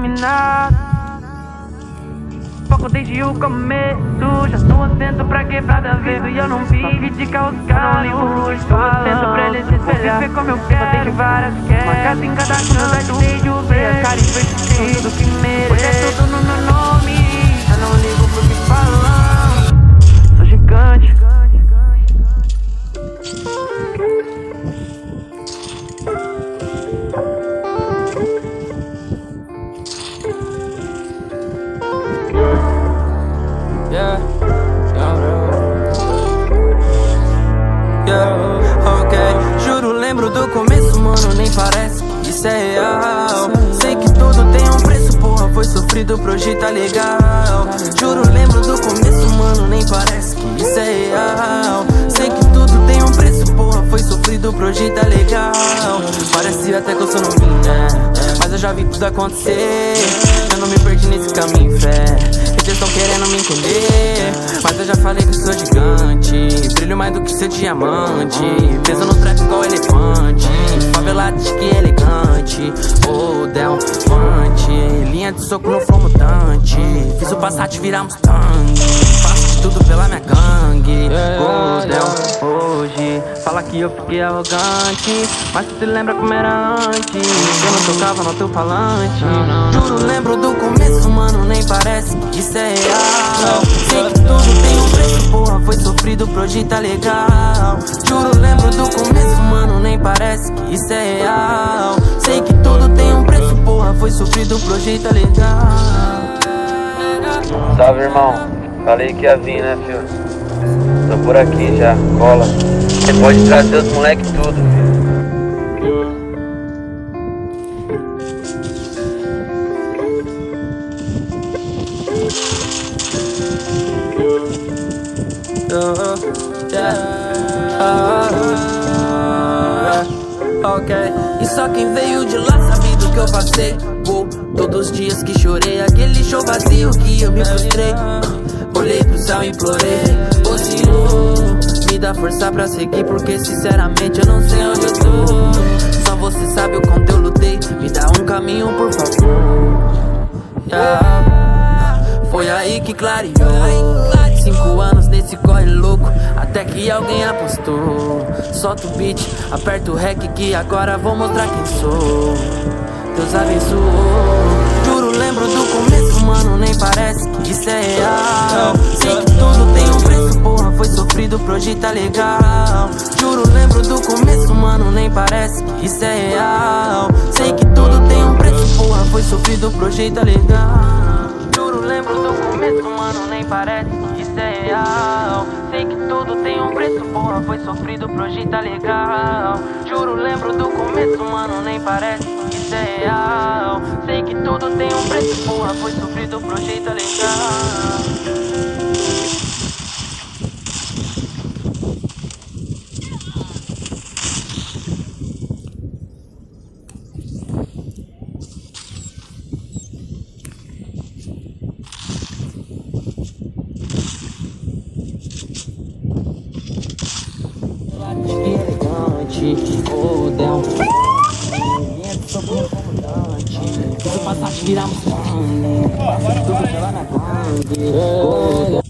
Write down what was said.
iluminado. Foco desde o começo, já tô atento pra quebrada ver. E eu não vivo de carros caros, estou atento pra eles espelhar. Viver como eu quero, desde várias quedas. Uma casa em cada canto, desde o ver. Cara invertido, tudo que mereço. Hoje é tudo no meu nome, eu não ligo pro que falam. Sou gigante. Ok, juro, lembro do começo, mano, nem parece que isso é real. Sei que tudo tem um preço, porra, foi sofrido pra hoje tá legal. Juro, lembro do começo, mano, nem parece que isso é real. Sei que tudo tem um preço, porra, foi sofrido pra hoje tá legal. Parece até que eu sou novinho, né? Mas eu já vi tudo acontecer. Eu não me perdi nesse caminho, fé. Eles estão querendo me entender, mas eu já falei que sou gigante. Brilho mais do que ser diamante. Peso no trap igual elefante. Favelado de que elegante. Oh, Del Fante. Linha de soco no flow mutante. Fiz o Passat virar Mustang. Faço de tudo pela minha gangue. Oh, Del, hoje fala que eu fiquei arrogante, mas tu te lembra como era antes. Eu não tocava no teu falante. Juro, lembro do começo, mano, nem parece que isso é real. Sei que tudo tem um preço, porra, foi sofrido pra hoje tá legal. Juro, lembro do começo, mano, nem parece que isso é real. Sei que tudo tem um preço, porra, foi sofrido pra hoje tá legal. Salve, irmão. Falei que ia vir, né, filho? Tô por aqui já, cola. Você pode trazer os moleque tudo, filho. Ok, e só quem veio de lá sabe do que eu passei. Todos os dias que chorei, aquele show vazio que eu me frustrei. Olhei pro céu e implorei, ô Senhor, me dá força pra seguir, porque sinceramente eu não sei onde eu tô. Só você sabe o quanto eu lutei, me dá um caminho por favor. Foi aí que clareou. 5 anos nesse corre louco, até que alguém apostou. Solta o beat, aperta o rec que agora vou mostrar quem sou. Deus abençoou. Juro, lembro do começo, mano, nem parece que isso é real. Sei que tudo tem um preço, porra, foi sofrido pra hoje tá legal. Juro, lembro do começo, mano, nem parece que isso é real. Sei que tudo tem um preço, porra, foi sofrido pra hoje tá legal. Juro, lembro do começo, mano, nem parece que isso é real. Sei que tudo tem um preço, porra, foi sofrido pra hoje tá legal. Juro, lembro do começo, mano, nem parece que isso é real. Sei que tudo tem um preço, porra, foi sofrido pra hoje tá legal. Oh, Del linha de soco no comandante. Fiz o Passat virar Mustang. Faço tudo pela minha gangue. Oh, Del.